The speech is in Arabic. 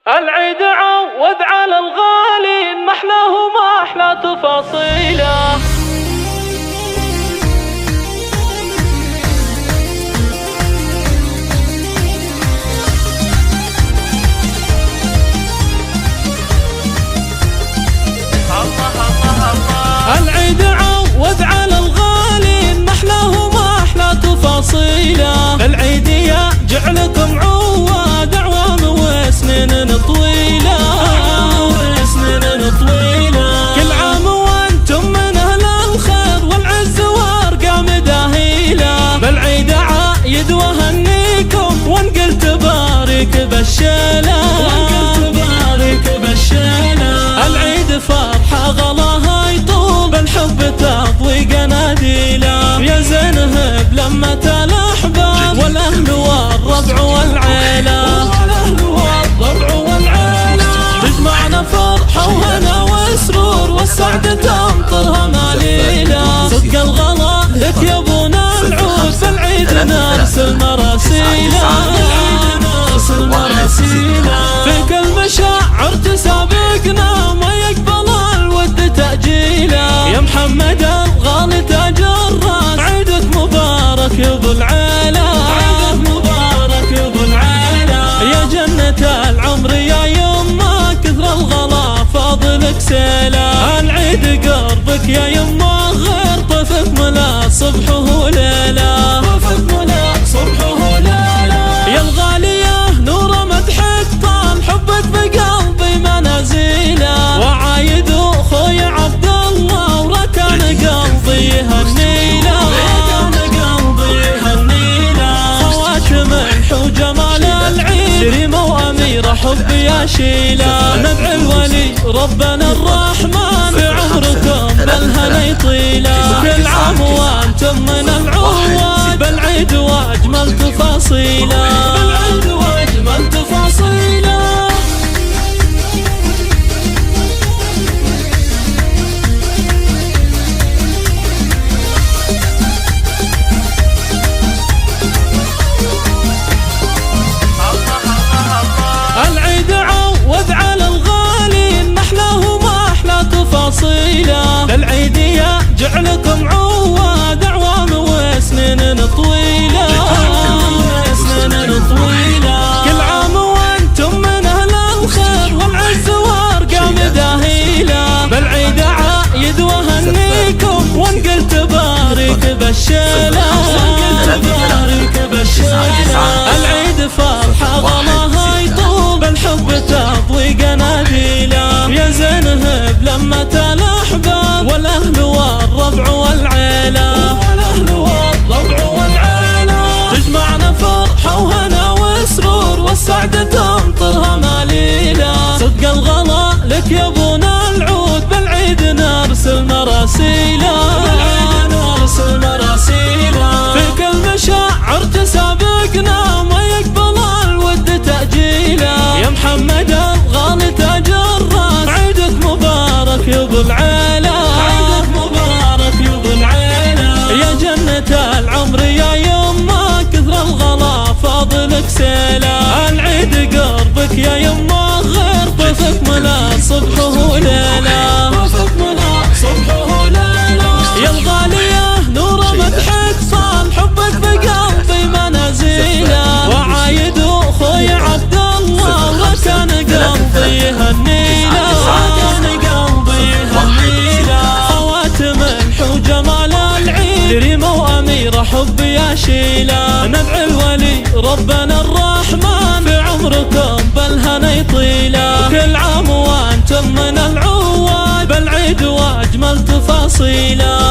العيد عوض على الغالي ما احلاه وما احلى تفاصيله. العيد عوض على الغالي ما احلاه وما احلى تفاصيله. العيد يا جعلكم عواد اعوام وسنين طويله. كل عام وانتم من اهل الخير والعز وارقام داهيله. بالعيد عايد وهنيكم وانقل تبارك بالشيله. العيد فرحه غلاها يطوب الحب تضوي قناديله. يا زينهب لمة الاحباب والاهل والربع والعيله. تجمعنا فرحه وهنا وسرور والسعد تمطرها مليله. صدق الغلا لك يا ابونا العود بالعيد نرسل مراسيله. في كل مشاعر تسابقنا ما يقبل الود تأجيله. يا محمد الغالي تاج الراس عيدك مبارك يا ابو العيله. يا جنة العمر يا يما كثر الغلا فاضلك سيله. العيد قربك يا يما غير طفك ملا صبحه وليله. يا الغالية نور مدحك طال حبك بقلبي منازيله. وعايد اخوي عبد الله وركان قلبي يهنيله. خواتم الحو جمال العيد ريمة وأميرة حبي يا شيله. ندعي الولي ربنا الرحمن في عمركم بالهنا يطيله. كل عام وانتم من العواد بالعيد واجمل تفاصيله. العيد عوض على الغالي ما احلاه وما احلى تفاصيله. للعيد يا جعلكم عواد اعوام وسنين طويله. كل عام وانتم من اهل الخير والعز وارقام داهيله. بالعيد عايد وهنيكم وانقل تبارك بالشيله. العيد فرحه غلاها يطوب الحب تضوي قناديله. يا زينهب لمة الاحباب والاهل والربع والعيله. تجمعنا فرحه وهنا وسرور والسعد تمطرها مليله. صدق الغلا لك يا ابونا العود بالعيد نرسل مراسيله. في كل مشاعر تسابقنا ما يقبل الود تأجيله. يا محمد الغالي تاج الراس عيدك مبارك يا ابو العيله. يا جنة العمر يا يما كثر الغلا فاضلك سيله. العيد قربك يا يما غير طفك ملا صبحه وليله. يا الغالية نور مدحك صال حبك بقلبي منازيله. وعايد اخوي عبد الله وكان قلبي يهنيله. خواتم الحو جمال العيد ريمة وأميرة حبي يا شيله. ندعي الولي ربنا الرحمن في عمركم بالهنا يطيله. كل عام وانتم من العواد بالعيد واجمل تفاصيله.